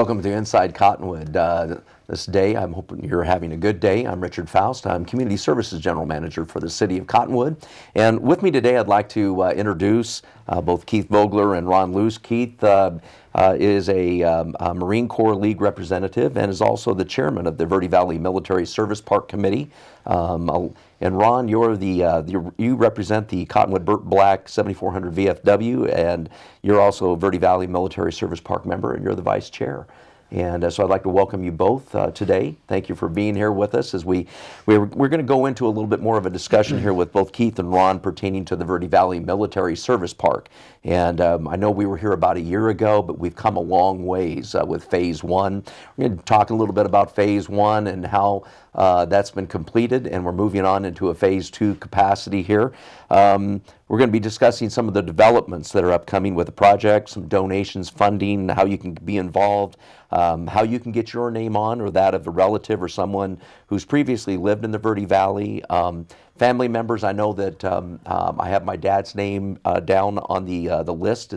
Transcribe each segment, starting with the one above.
Welcome to Inside Cottonwood. This day, I'm hoping you're having a good day. I'm Richard Faust. I'm Community Services General Manager for the City of Cottonwood. And with me today, I'd like to introduce both Keith Vogler and Ron Luce. Keith is a Marine Corps League representative and is also the chairman of the Verde Valley Military Service Park Committee. And Ron, you represent the Cottonwood Burt Black 7400 VFW, and you're also a Verde Valley Military Service Park member, and you're the vice chair. And so I'd like to welcome you both today. Thank you for being here with us as we're going to go into a little bit more of a discussion here with both Keith and Ron pertaining to the Verde Valley Military Service Park. And I know we were here about a year ago, but we've come a long ways with Phase 1. We're going to talk a little bit about Phase 1 and how that's been completed, and we're moving on into a Phase 2 capacity here. We're going to be discussing some of the developments that are upcoming with the project, some donations, funding, how you can be involved, how you can get your name on or that of a relative or someone who's previously lived in the Verde Valley. Family members, I know that I have my dad's name down on the list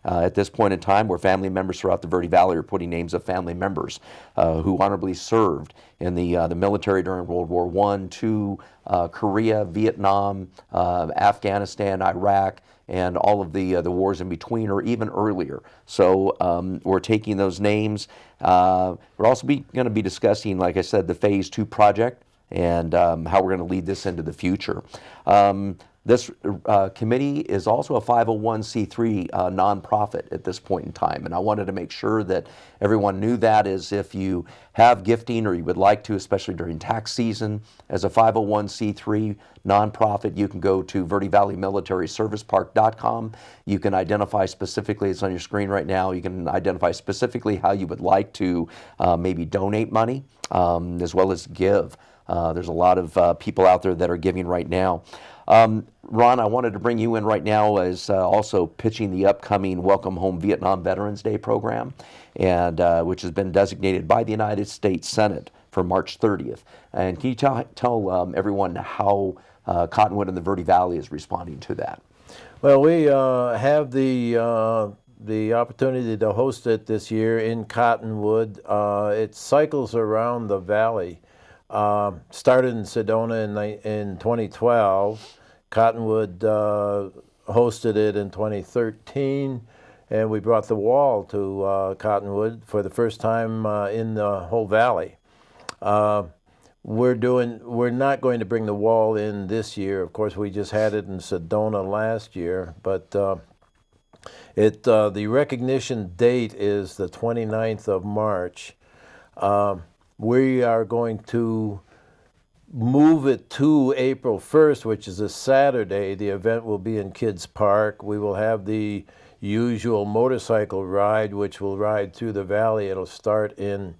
at this point in time, where family members throughout the Verde Valley are putting names of family members who honorably served in the military during World War I, II, Korea, Vietnam, Afghanistan, Iraq, and all of the wars in between, or even earlier. So we're taking those names. We're also going to be discussing, like I said, the Phase 2 project and how we're going to lead this into the future. This committee is also a 501c3 nonprofit at this point in time, and I wanted to make sure that everyone knew that. Is if you have gifting or you would like to, especially during tax season, as a 501c3 nonprofit, you can go to VerdeValleyMilitaryServicePark.com. You can identify specifically, it's on your screen right now, you can identify specifically how you would like to maybe donate money as well as give. There's a lot of people out there that are giving right now. Ron, I wanted to bring you in right now as also pitching the upcoming Welcome Home Vietnam Veterans Day program, and which has been designated by the United States Senate for March 30th. And can you tell everyone how Cottonwood and the Verde Valley is responding to that? Well, we have the opportunity to host it this year in Cottonwood. It cycles around the valley. Started in Sedona in 2012. Cottonwood hosted it in 2013, and we brought the wall to Cottonwood for the first time in the whole valley. We're not going to bring the wall in this year. Of course, we just had it in Sedona last year, but the recognition date is the 29th of March. We are going to move it to April 1st, which is a Saturday. The event will be in Kids Park. We will have the usual motorcycle ride, which will ride through the valley. It'll start in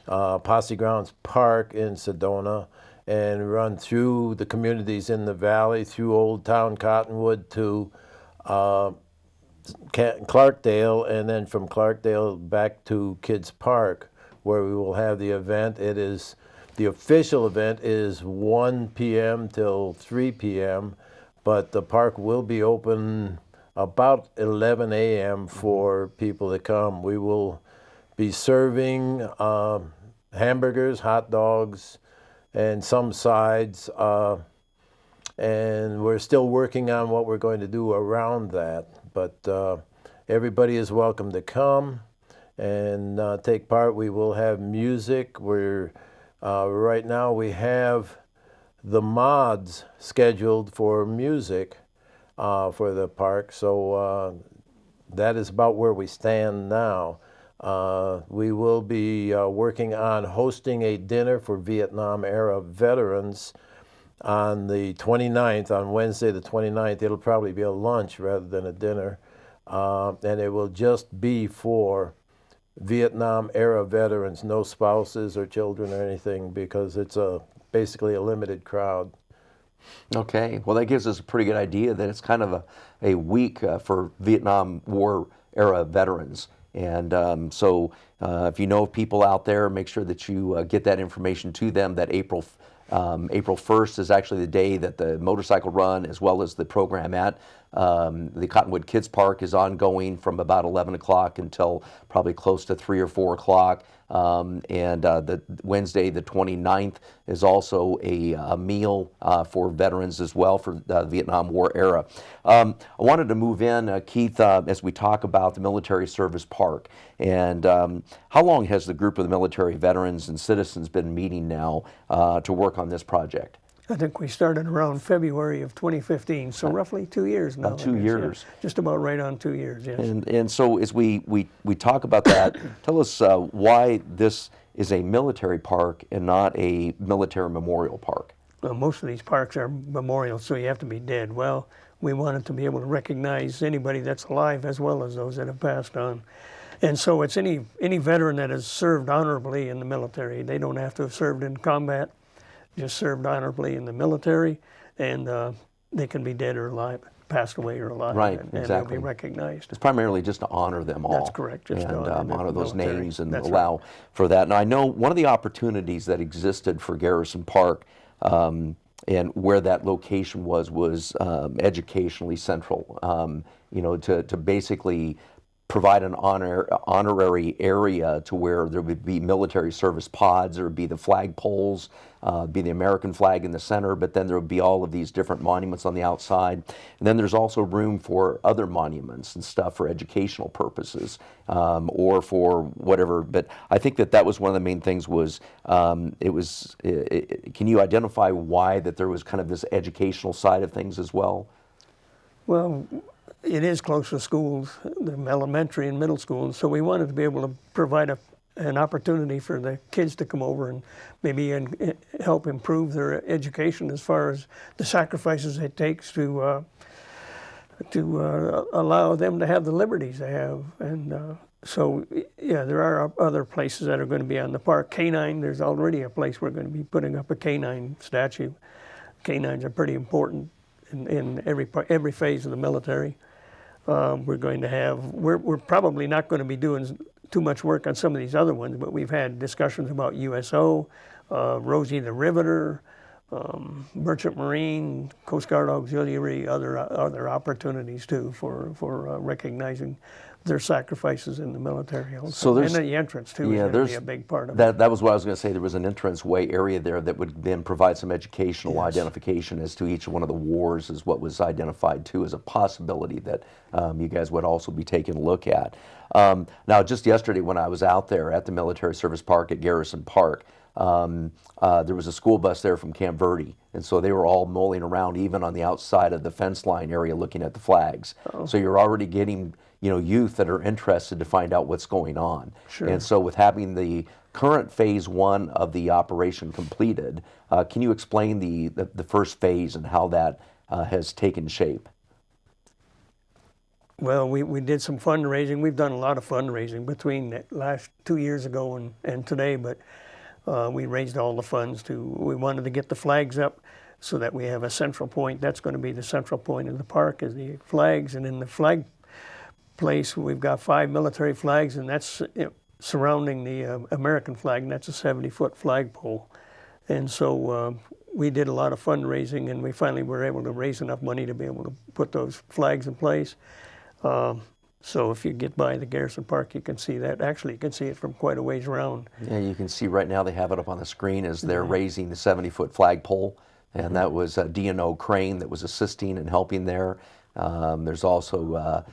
Posse Grounds Park in Sedona and run through the communities in the valley, through Old Town Cottonwood to Clarkdale, and then from Clarkdale back to Kids Park, where we will have the event. The official event is 1 p.m. till 3 p.m., but the park will be open about 11 a.m. for people to come. We will be serving hamburgers, hot dogs, and some sides, and we're still working on what we're going to do around that, but everybody is welcome to come and take part. We will have music. Right now we have the mods scheduled for music for the park, so that is about where we stand now. We will be working on hosting a dinner for Vietnam-era veterans on the 29th, on Wednesday the 29th. It'll probably be a lunch rather than a dinner, and it will just be for Vietnam-era veterans, no spouses or children or anything, because it's basically a limited crowd. Okay, well that gives us a pretty good idea that it's kind of a week for Vietnam War era veterans. And so if you know of people out there, make sure that you get that information to them, that April April 1st is actually the day that the motorcycle run, as well as the program at the Cottonwood Kids Park, is ongoing from about 11 o'clock until probably close to 3 or 4 o'clock. The Wednesday, the 29th, is also a meal for veterans as well for the Vietnam War era. I wanted to move in, Keith, as we talk about the Military Service Park. And how long has the group of the military veterans and citizens been meeting now to work on this project? I think we started around February of 2015, so roughly 2 years now. About 2 years. Yeah. Just about right on 2 years, yes. And so as we talk about that, tell us why this is a military park and not a military memorial park. Well, most of these parks are memorials, so you have to be dead. Well, we wanted to be able to recognize anybody that's alive as well as those that have passed on. And so it's any veteran that has served honorably in the military. They don't have to have served in combat, just served honorably in the military, and they can be dead or alive, passed away or alive, right, and exactly. they'll be recognized. It's primarily just to honor them all. That's correct, just and to honor those military. names and That's allow right. for that. Now I know one of the opportunities that existed for Garrison Park and where that location was educationally central. To basically provide an honorary area to where there would be military service pods, there would be the flag poles, be the American flag in the center, but then there would be all of these different monuments on the outside. And then there's also room for other monuments and stuff for educational purposes or for whatever. But I think that was one of the main things was, can you identify why that there was kind of this educational side of things as well? Well, it is close to schools, the elementary and middle schools, so we wanted to be able to provide an opportunity for the kids to come over and maybe help improve their education as far as the sacrifices it takes to allow them to have the liberties they have. And so, yeah, there are other places that are going to be on the park. Canine, there's already a place we're going to be putting up a canine statue. Canines are pretty important in every phase of the military. We're going to have, we're probably not going to be doing too much work on some of these other ones, but we've had discussions about USO, Rosie the Riveter, Merchant Marine, Coast Guard Auxiliary, other opportunities too for recognizing their sacrifices in the military also. So there's, and the entrance too is going to be a big part of that. That was what I was going to say. There was an entranceway area there that would then provide some educational identification as to each one of the wars, is what was identified too as a possibility that you guys would also be taking a look at. Now, just yesterday when I was out there at the Military Service Park at Garrison Park, there was a school bus there from Camp Verde, and so they were all mulling around even on the outside of the fence line area looking at the flags. Oh. So you're already getting youth that are interested to find out what's going on. Sure. And so with having the current phase one of the operation completed, can you explain the first phase and how that has taken shape? Well, we did some fundraising. We've done a lot of fundraising between the last 2 years ago and today, but we raised all the funds we wanted to get the flags up so that we have a central point. That's going to be the central point of the park, is the flags. And in the flag place, we've got 5 military flags, and that's surrounding the American flag, and that's a 70-foot flagpole. And so we did a lot of fundraising, and we finally were able to raise enough money to be able to put those flags in place. So if you get by the Garrison Park, you can see that. Actually, you can see it from quite a ways around. Yeah, you can see right now they have it up on the screen as they're raising the 70-foot flagpole, and that was D&O Crane that was assisting and helping there. There's also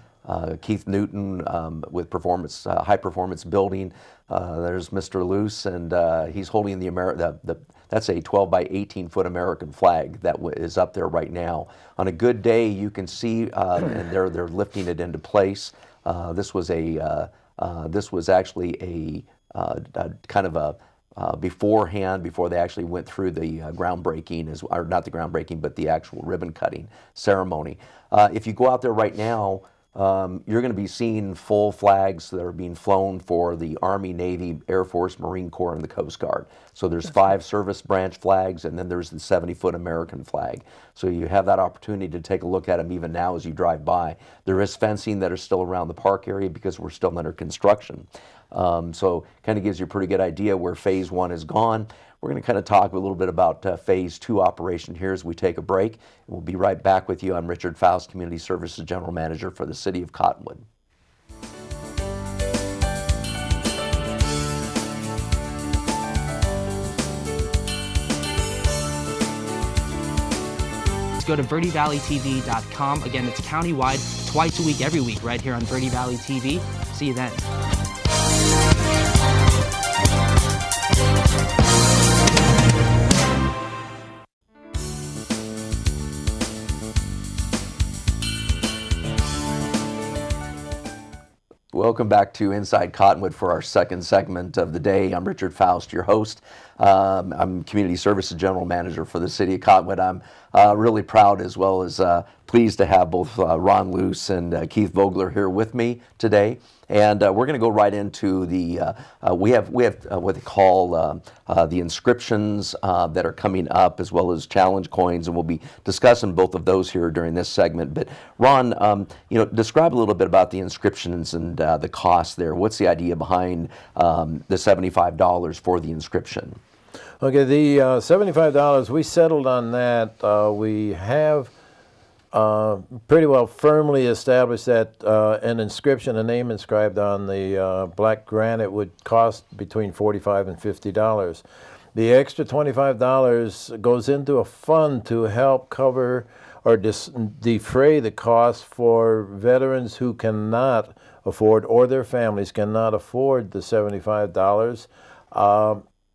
Keith Newton with High Performance Building. There's Mr. Luce, and he's holding that's a 12 by 18-foot American flag that is up there right now. On a good day, you can see, and they're lifting it into place. This was actually a kind of a beforehand, before they actually went through the groundbreaking, or not the groundbreaking, but the actual ribbon cutting ceremony. If you go out there right now, you're going to be seeing full flags that are being flown for the Army, Navy, Air Force, Marine Corps, and the Coast Guard. So there's 5 service branch flags, and then there's the 70-foot American flag. So you have that opportunity to take a look at them even now as you drive by. There is fencing that is still around the park area because we're still under construction. So kind of gives you a pretty good idea where phase 1 is gone. we're going to kind of talk a little bit about Phase 2 operation here as we take a break. And we'll be right back with you. I'm Richard Faust, Community Services General Manager for the City of Cottonwood. Go to VerdeValleyTV.com. Again, it's countywide, twice a week, every week, right here on Verde Valley TV. See you then. Welcome back to Inside Cottonwood for our second segment of the day. I'm Richard Faust, your host. I'm Community Services General Manager for the City of Cottonwood. I'm really proud as well as pleased to have both Ron Luce and Keith Vogler here with me today. And we're going to go right into the, we have what they call the inscriptions that are coming up, as well as challenge coins, and we'll be discussing both of those here during this segment. But Ron, describe a little bit about the inscriptions and the cost there. What's the idea behind the $75 for the inscription? Okay, the $75, we settled on that. We have pretty well firmly established that an inscription, a name inscribed on the black granite would cost between $45 and $50. The extra $25 goes into a fund to help cover or defray the cost for veterans who cannot afford, or their families cannot afford, the $75.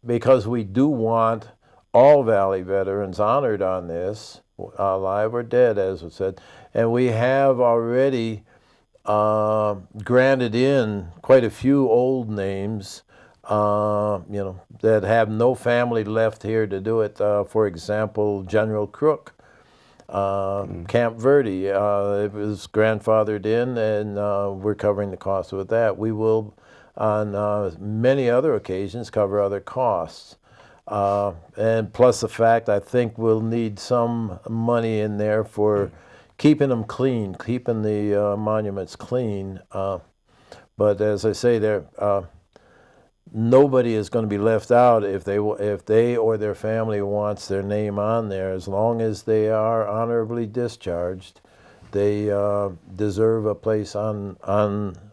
Because we do want all Valley veterans honored on this, alive or dead, as was said. And we have already granted in quite a few old names, that have no family left here to do it. For example, General Crook, Camp Verde, it was grandfathered in, and we're covering the cost with that. We will, on many other occasions, cover other costs. And plus the fact, I think we'll need some money in there for keeping them clean, keeping the monuments clean. But as I say, nobody is going to be left out if they or their family wants their name on there. As long as they are honorably discharged, they deserve a place on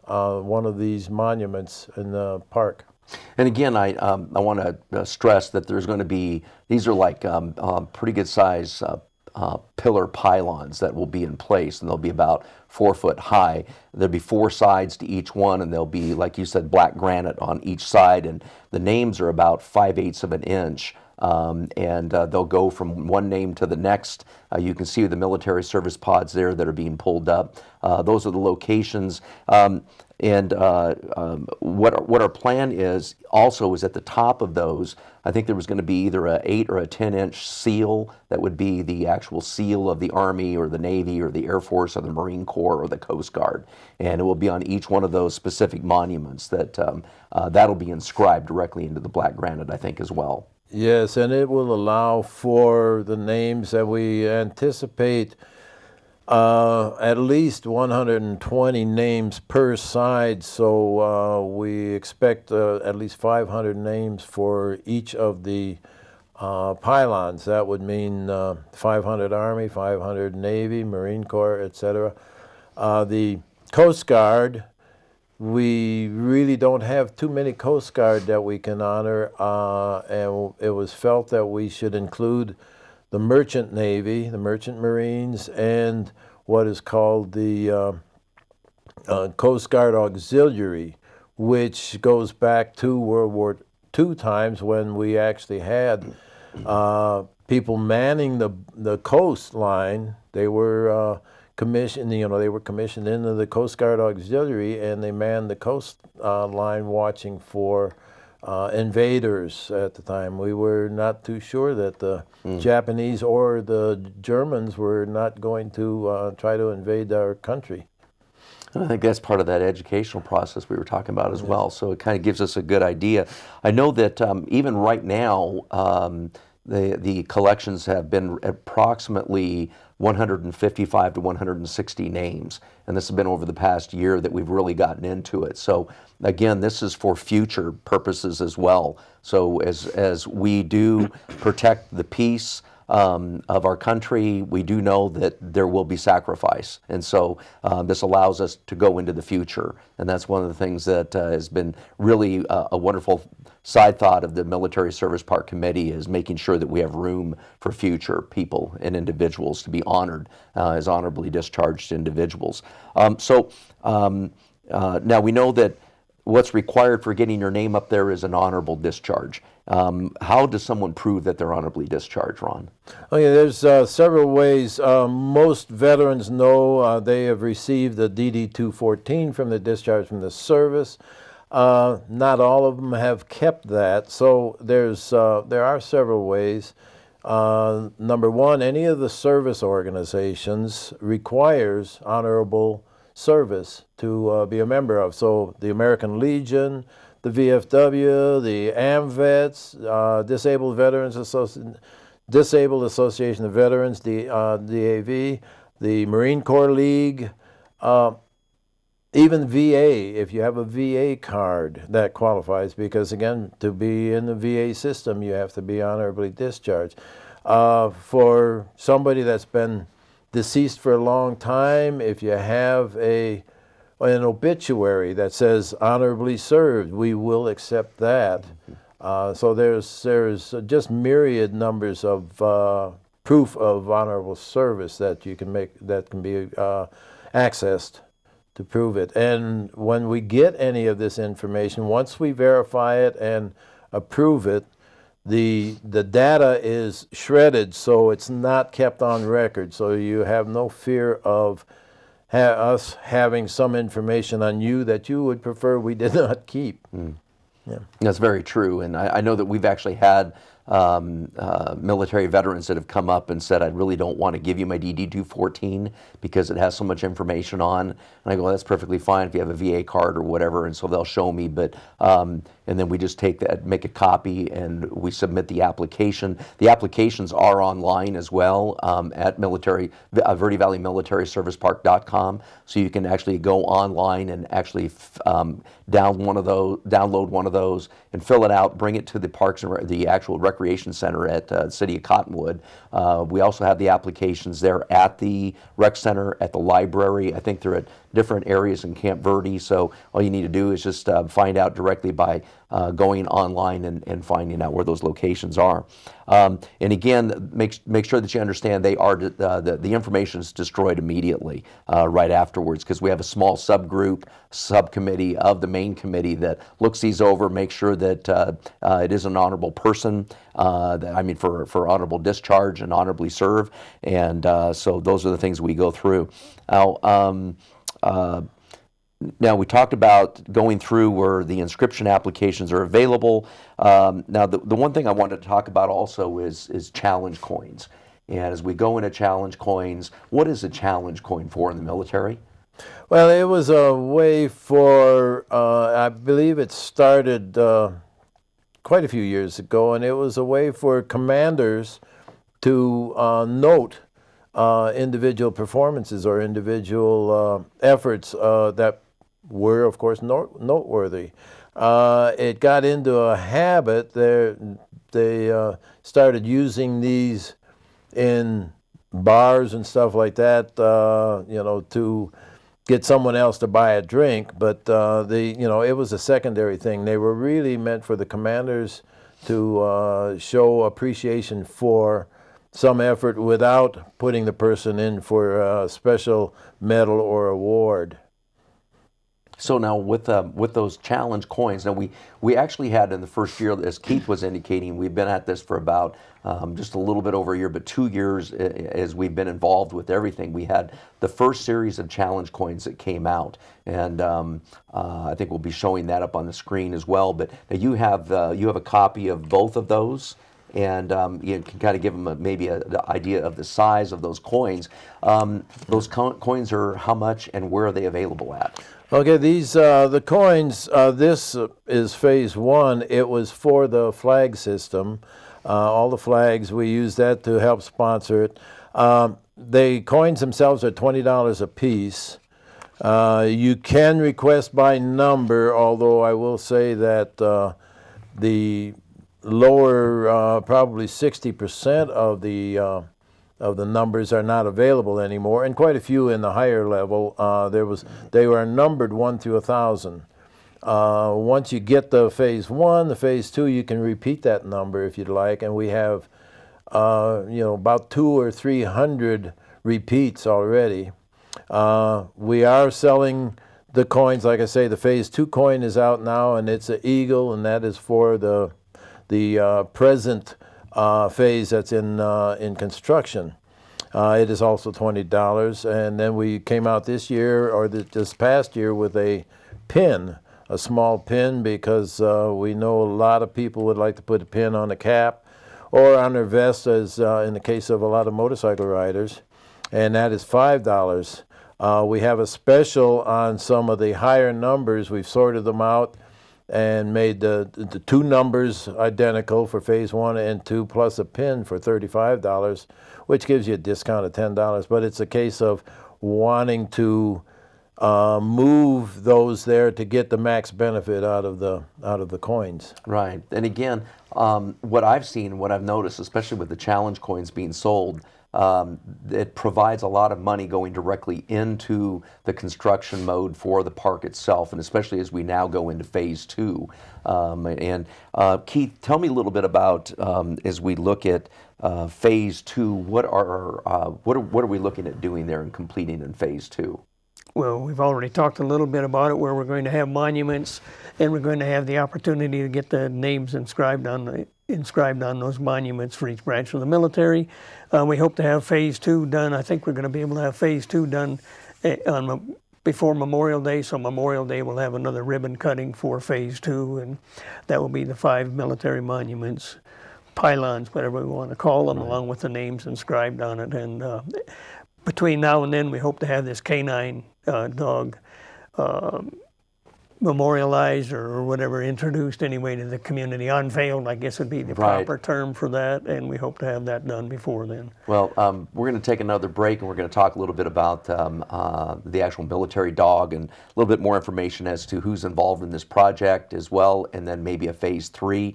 one of these monuments in the park. And again, I want to stress that there's going to be, these are like pretty good size pillar pylons that will be in place, and they'll be about 4 foot high. There'll be 4 sides to each one, and there'll be, like you said, black granite on each side, and the names are about 5/8 of an inch. And they'll go from one name to the next. You can see the military service pods there that are being pulled up. Those are the locations. And what our plan is also is at the top of those, I think there was going to be either a 8 or a 10-inch seal that would be the actual seal of the Army or the Navy or the Air Force or the Marine Corps or the Coast Guard. And it will be on each one of those specific monuments that that'll be inscribed directly into the black granite, I think, as well. Yes, and it will allow for the names that we anticipate at least 120 names per side, so we expect at least 500 names for each of the pylons. That would mean 500 Army, 500 Navy, Marine Corps, etc. The Coast Guard, we really don't have too many Coast Guard that we can honor, and it was felt that we should include the Merchant Navy, the Merchant Marines, and what is called the Coast Guard Auxiliary, which goes back to World War II times when we actually had people manning the coastline. They were commissioned, they were commissioned into the Coast Guard Auxiliary, and they manned the coastline watching for invaders at the time. We were not too sure that the Japanese or the Germans were not going to try to invade our country. And I think that's part of that educational process we were talking about as well. So it kind of gives us a good idea. I know that even right now, the collections have been approximately 155 to 160 names, and this has been over the past year that we've really gotten into it. So again, this is for future purposes as well. So as we do protect the peace of our country, we do know that there will be sacrifice, and so this allows us to go into the future, and that's one of the things that has been really a wonderful side thought of the Military Service Park Committee, is making sure that we have room for future people and individuals to be honored as honorably discharged individuals. Now we know that what's required for getting your name up there is an honorable discharge. How does someone prove that they're honorably discharged, Ron? Okay, there's several ways. Most veterans know they have received a DD-214 from the discharge from the service. Not all of them have kept that, so there are several ways. Number one, any of the service organizations requires honorable service to be a member of. So the American Legion, the VFW, the AMVETS, Disabled Association of Veterans, the DAV, the Marine Corps League, even VA, if you have a VA card, that qualifies, because again, to be in the VA system, you have to be honorably discharged. For somebody that's been deceased for a long time, if you have an obituary that says honorably served, we will accept that. So there's just myriad numbers of proof of honorable service that you can make, that can be accessed to prove it. And when we get any of this information, once we verify it and approve it, the data is shredded, so it's not kept on record. So you have no fear of us having some information on you that you would prefer we did not keep. Yeah. That's very true, and I know that we've actually had military veterans that have come up and said, I really don't want to give you my DD-214 because it has so much information on. And I go, well, that's perfectly fine if you have a VA card or whatever, and so they'll show me, but and then we just take that, make a copy, and we submit the application. The applications are online as well at Verde Valley Military Service Park.com, so you can actually go online and actually download one of those and fill it out, bring it to the Parks and the actual recreation center at the City of Cottonwood. We also have the applications there at the rec center, at the library. I think they're at different areas in Camp Verde, so all you need to do is just find out directly by going online and finding out where those locations are. And again, make sure that you understand they are the information is destroyed immediately right afterwards, because we have a small subcommittee of the main committee that looks these over, makes sure that it is an honorable person, for honorable discharge and honorably serve, and so those are the things we go through. Now we talked about going through where the inscription applications are available. Now the one thing I wanted to talk about also is challenge coins. And as we go into challenge coins, what is a challenge coin for in the military? Well, it was a way for, I believe it started quite a few years ago, and it was a way for commanders to note individual performances or individual efforts that were, of course, noteworthy. It got into a habit. They started using these in bars and stuff like that, to get someone else to buy a drink. But it was a secondary thing. They were really meant for the commanders to show appreciation for some effort without putting the person in for a special medal or award. So now with those challenge coins, now we actually had in the first year, as Keith was indicating, we've been at this for about just a little bit over a year, but 2 years as we've been involved with everything. We had the first series of challenge coins that came out, and I think we'll be showing that up on the screen as well. But you have a copy of both of those, and you can kind of give them maybe an idea of the size of those coins. Those coins are how much, and where are they available at? Okay, these the coins. This is phase one. It was for the flag system. all the flags. We use that to help sponsor it. The coins themselves are $20 a piece. You can request by number, although I will say that the lower, probably 60% of the numbers are not available anymore, and quite a few in the higher level. They were numbered 1 through 1,000. Once you get the phase 1, the phase 2, you can repeat that number if you'd like, and we have about 200 or 300 repeats already. We are selling the coins. Like I say, the phase 2 coin is out now, and it's an eagle, and that is for the present phase that's in construction. It is also $20, and then we came out this year, or this past year, with a pin, a small pin, because we know a lot of people would like to put a pin on the cap or on their vest, as in the case of a lot of motorcycle riders, and that is $5. We have a special on some of the higher numbers. We've sorted them out and made the 2 numbers identical for phase 1 and 2, plus a pin for $35, which gives you a discount of $10. But it's a case of wanting to move those there to get the max benefit out of the coins. Right. And again, what I've seen, what I've noticed, especially with the challenge coins being sold, it provides a lot of money going directly into the construction mode for the park itself, and especially as we now go into phase 2. Keith, tell me a little bit about, as we look at phase 2, what are we looking at doing there and completing in phase 2? Well, we've already talked a little bit about it, where we're going to have monuments, and we're going to have the opportunity to get the names inscribed on those monuments for each branch of the military. We hope to have phase 2 done. I think we're going to be able to have phase 2 done before Memorial Day. So Memorial Day we'll have another ribbon cutting for phase 2, and that will be the 5 military monuments, pylons, whatever we want to call them, along with the names inscribed on it. And between now and then, we hope to have this canine dog memorialized or whatever, introduced anyway to the community, unveiled, I guess would be the proper term for that, and we hope to have that done before then. Well, we're going to take another break, and we're going to talk a little bit about the actual military dog and a little bit more information as to who's involved in this project as well, and then maybe a phase 3.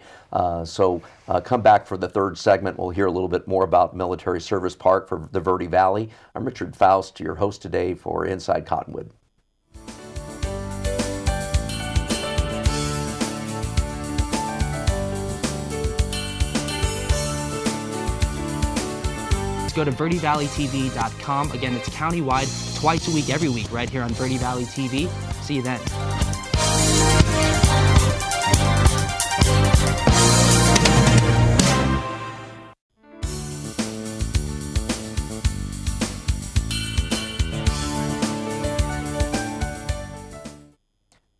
So come back for the third segment. We'll hear a little bit more about Military Service Park for the Verde Valley. I'm Richard Faust, your host today for Inside Cottonwood. Go to VerdeValleyTV.com. Again, it's countywide, twice a week, every week, right here on Verde Valley TV. See you then.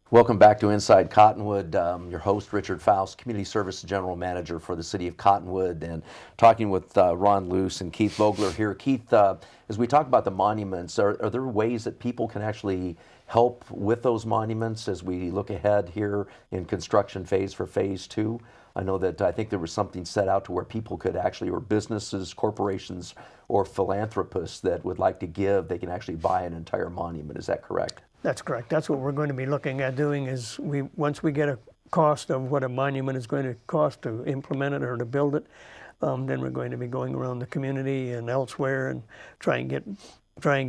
Welcome back to Inside Cottonwood. Your host, Richard Faust, Community Services General Manager for the City of Cottonwood, and talking with Ron Luce and Keith Vogler here. Keith, as we talk about the monuments, are there ways that people can actually help with those monuments as we look ahead here in construction phase for phase 2? I know that I think there was something set out to where people could actually, or businesses, corporations, or philanthropists that would like to give, they can actually buy an entire monument. Is that correct? That's correct. That's what we're going to be looking at doing, is once we get a cost of what a monument is going to cost to implement it or to build it, then we're going to be going around the community and elsewhere and try and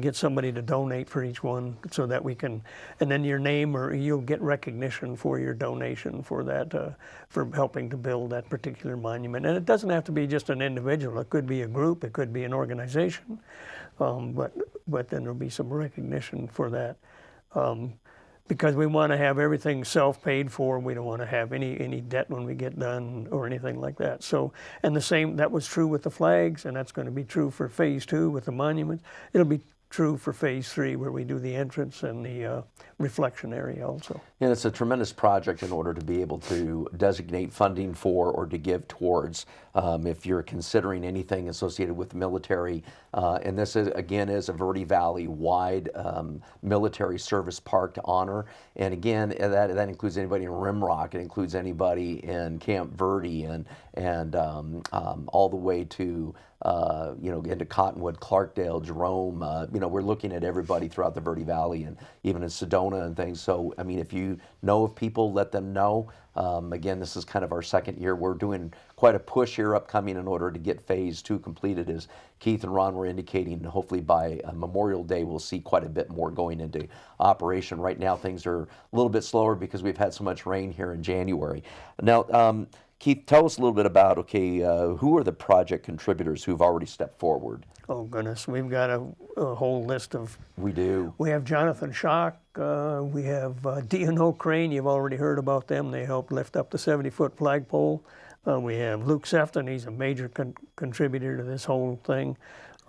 get somebody to donate for each one, so that we can, and then your name, or you'll get recognition for your donation for that, for helping to build that particular monument. And it doesn't have to be just an individual. It could be a group. It could be an organization. But then there'll be some recognition for that. Because we want to have everything self-paid for. We don't want to have any debt when we get done or anything like that. So, and the same, that was true with the flags, and that's going to be true for phase 2 with the monuments. It'll be true for phase 3, where we do the entrance and the reflection area also. And it's a tremendous project in order to be able to designate funding for or to give towards if you're considering anything associated with the military. And this, is, again, is a Verde Valley-wide military service park to honor. And again, that includes anybody in Rimrock. It includes anybody in Camp Verde and all the way to into Cottonwood, Clarkdale, Jerome. We're looking at everybody throughout the Verde Valley and even in Sedona and things. So, I mean, if you know of people, let them know. Again, this is kind of our second year. We're doing quite a push here upcoming in order to get phase 2 completed, as Keith and Ron were indicating. Hopefully by Memorial Day, we'll see quite a bit more going into operation. Right now, things are a little bit slower because we've had so much rain here in January. Now, Keith, tell us a little bit about, who are the project contributors who've already stepped forward? Oh, goodness. We've got a whole list of... We do. We have Jonathan Schock. We have D&O Crane. You've already heard about them. They helped lift up the 70-foot flagpole. We have Luke Sefton. He's a major contributor to this whole thing.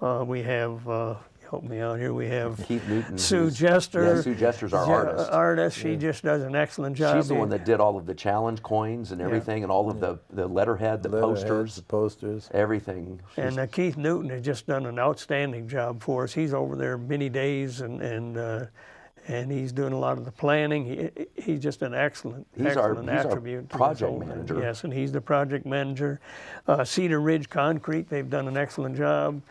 We have... help me out here. We have Keith Newton, Sue Jester. Yeah, Sue Jester's our artist. She just does an excellent job. She's the one that did all of the challenge coins and everything, and all of the letterhead, the posters, everything. And Keith Newton has just done an outstanding job for us. He's over there many days, and he's doing a lot of the planning. He's just an excellent attribute. Our project manager. Yes, and he's the project manager. Cedar Ridge Concrete, they've done an excellent job.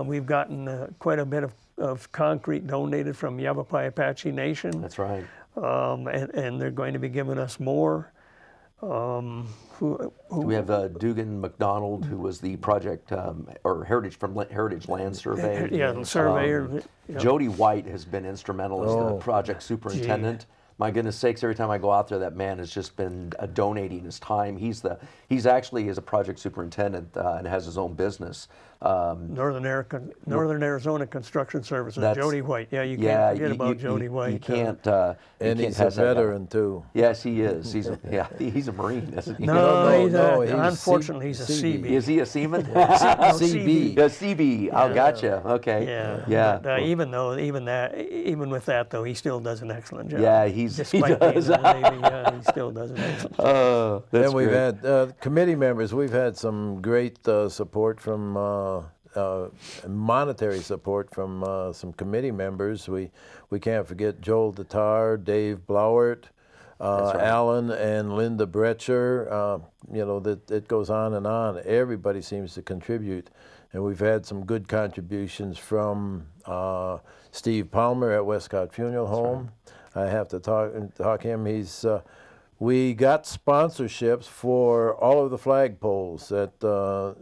We've gotten quite a bit of concrete donated from Yavapai Apache Nation. That's right. And they're going to be giving us more. We have Dugan McDonald, who was the project or Heritage Land Survey. Yeah, the surveyor. Jody White has been instrumental as the project superintendent. Gee. My goodness sakes, every time I go out there, that man has just been donating his time. He's actually is a project superintendent and has his own business. Northern Arizona Construction Services, Jody White. Yeah, you can't forget about Jody White. You can't. And he's a veteran too. Yes, he is. He's a Marine, isn't he? No, unfortunately, he's a CB. Is he a seaman? CB. Yeah, CB. Oh, gotcha. Okay. Yeah. But, even with that though, he still does an excellent job. Yeah, he does. Being in the Navy, he still does an excellent job. Then we've had committee members. We've had some great support from. Monetary support from some committee members. We can't forget Joel Tatar, Dave Blauert, Alan and Linda Bretcher. It goes on and on. Everybody seems to contribute, and we've had some good contributions from Steve Palmer at Westcott Funeral Home. Right. I have to talk him. We got sponsorships for all of the flagpoles that.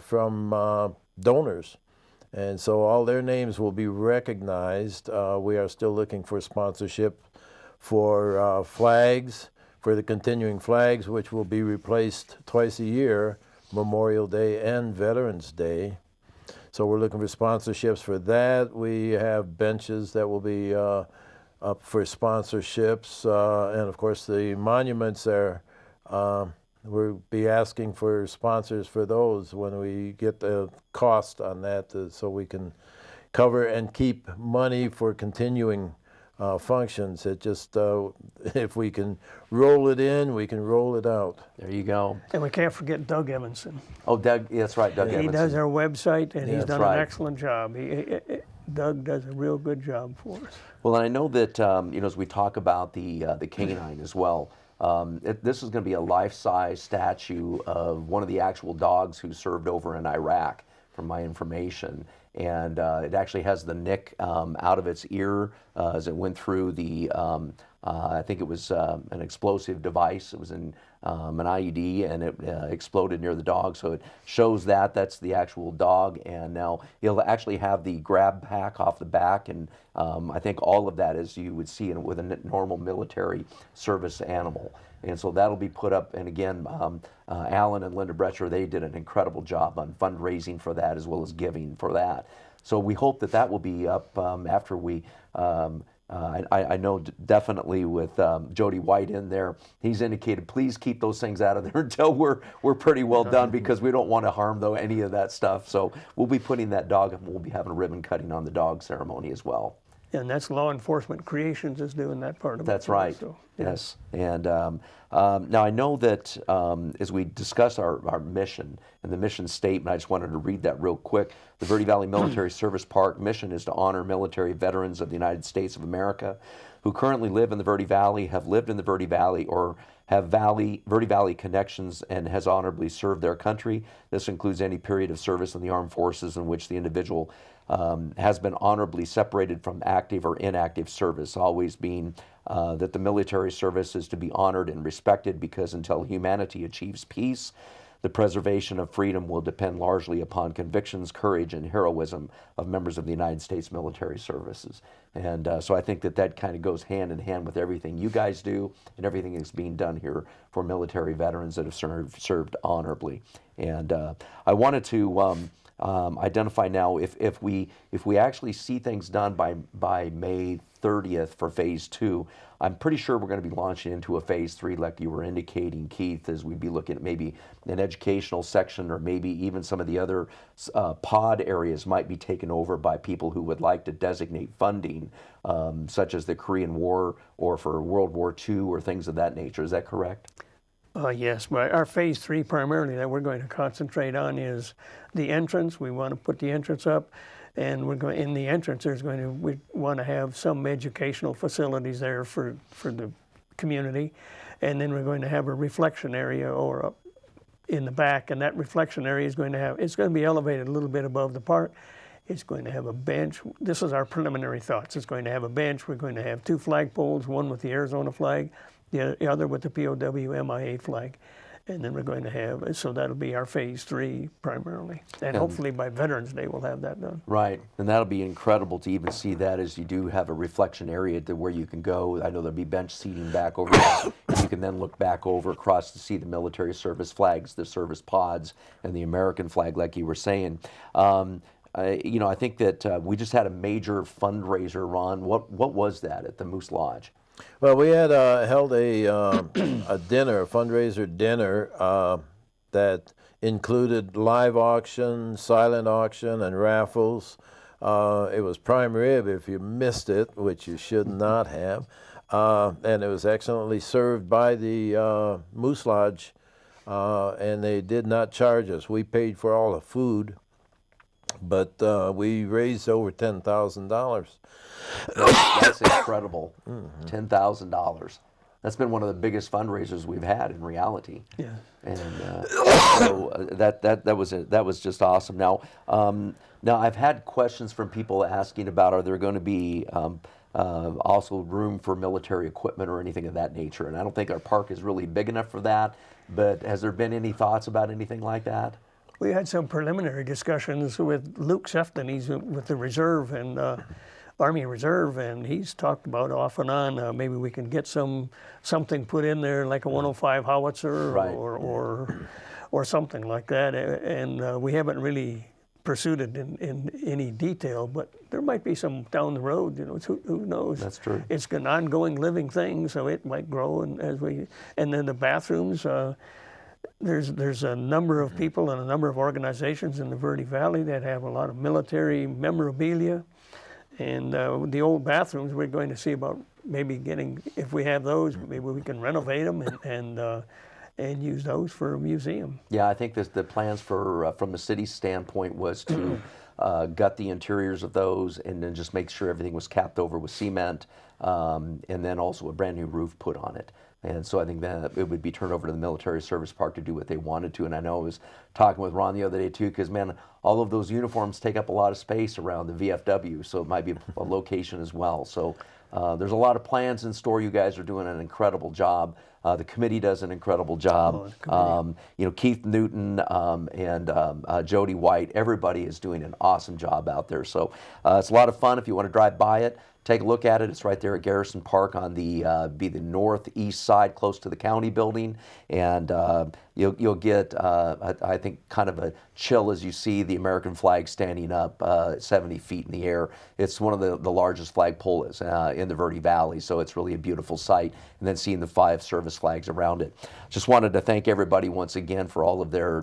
From donors. And so all their names will be recognized. We are still looking for sponsorship for flags, for the continuing flags, which will be replaced twice a year, Memorial Day and Veterans Day. So we're looking for sponsorships for that. We have benches that will be up for sponsorships. And of course the monuments are we'll be asking for sponsors for those when we get the cost on that so we can cover and keep money for continuing functions. It just, if we can roll it in, we can roll it out. There you go. And we can't forget Doug Evanson. Oh, Doug, that's right, Doug Evanson. He does our website, and he's done an excellent job. Doug does a real good job for us. Well, and I know that, as we talk about the canine as well, this is going to be a life-size statue of one of the actual dogs who served over in Iraq, from my information. And it actually has the nick out of its ear as it went through the, I think it was an explosive device. It was in an IED, and it exploded near the dog. So it shows that's the actual dog. And now it'll actually have the grab pack off the back. And I think all of that, as you would see with a normal military service animal. And so that'll be put up. And again, Alan and Linda Bretcher, they did an incredible job on fundraising for that as well as giving for that. So we hope that will be up after we, I know definitely with Jody White in there, he's indicated, please keep those things out of there until we're pretty well done, because we don't want to harm any of that stuff. So we'll be putting that dog up, and we'll be having a ribbon cutting on the dog ceremony as well. And that's Law Enforcement Creations is doing that part of it. That's too, right. so, yeah. Yes. And now I know that as we discuss our mission and the mission statement, I just wanted to read that real quick. The Verde Valley Military Service Park mission is to honor military veterans of the United States of America who currently live in the Verde Valley, have lived in the Verde Valley, or have Verde Valley connections and has honorably served their country. This includes any period of service in the armed forces in which the individual has been honorably separated from active or inactive service, always being that the military service is to be honored and respected because until humanity achieves peace, the preservation of freedom will depend largely upon convictions, courage, and heroism of members of the United States military services. And so I think that that kind of goes hand in hand with everything you guys do and everything that's being done here for military veterans that have served honorably. And I wanted to identify now if we actually see things done by May 30th for phase 2, I'm pretty sure we're going to be launching into a phase 3 like you were indicating, Keith, as we'd be looking at maybe an educational section or maybe even some of the other pod areas might be taken over by people who would like to designate funding, such as the Korean War or for World War II or things of that nature. Is that correct? Yes, but our phase 3 primarily that we're going to concentrate on is the entrance. We want to put the entrance up, and we're going in the entrance. We want to have some educational facilities there for the community, and then we're going to have a reflection area or up in the back, and that reflection area is going to be elevated a little bit above the park. It's going to have a bench. This is our preliminary thoughts. It's going to have a bench. We're going to have 2 flagpoles, one with the Arizona flag, the other with the POW MIA flag. And then we're going to have, so that'll be our phase 3 primarily. And hopefully by Veterans Day we'll have that done. Right, and that'll be incredible to even see that as you do have a reflection area to where you can go. I know there'll be bench seating back over there. You can then look back over across to see the military service flags, the service pods, and the American flag like you were saying. I think that we just had a major fundraiser, Ron. What was that at the Moose Lodge? Well, we had held a dinner, a fundraiser dinner that included live auction, silent auction, and raffles. It was prime rib if you missed it, which you should not have. And it was excellently served by the Moose Lodge, and they did not charge us. We paid for all the food, but we raised over $10,000. That's incredible. $10,000. That's been one of the biggest fundraisers we've had in reality. Yeah. And so that was just awesome. Now I've had questions from people asking about, are there going to be also room for military equipment or anything of that nature? And I don't think our park is really big enough for that. But has there been any thoughts about anything like that? We had some preliminary discussions with Luke Sefton. He's with the Reserve and Army Reserve, and he's talked about off and on maybe we can get something put in there like a 105 howitzer, right, or something like that. And we haven't really pursued it in any detail, but there might be some down the road. Who knows? That's true. It's an ongoing living thing, so it might grow. And then the bathrooms. There's a number of people and a number of organizations in the Verde Valley that have a lot of military memorabilia. And the old bathrooms, we're going to see about maybe getting, if we have those, maybe we can renovate them and use those for a museum. Yeah, I think the plans for from the city's standpoint was to gut the interiors of those and then just make sure everything was capped over with cement, and then also a brand new roof put on it. And so I think that it would be turned over to the Military Service Park to do what they wanted to. And I know I was talking with Ron the other day too, because man, all of those uniforms take up a lot of space around the VFW, so it might be a location as well. So there's a lot of plans in store. You guys are doing an incredible job. The committee does an incredible job. Keith Newton and Jody White, everybody is doing an awesome job out there. So it's a lot of fun. If you want to drive by it, take a look at it. It's right there at Garrison Park on the northeast side, close to the county building, and you'll get I think kind of a chill as you see the American flag standing up 70 feet in the air. It's one of the largest flagpoles in the Verde Valley, so it's really a beautiful sight. And then seeing the 5 service flags around it. Just wanted to thank everybody once again for all of their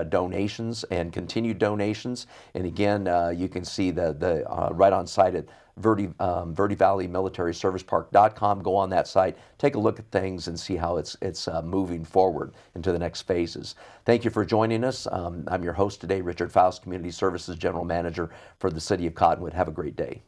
donations and continued donations. And again, you can see the right on site at Verde Valley Military Service Park.com. Go on that site, take a look at things, and see how it's moving forward into the next phases. Thank you for joining us. I'm your host today, Richard Faust, Community Services General Manager for the City of Cottonwood. Have a great day.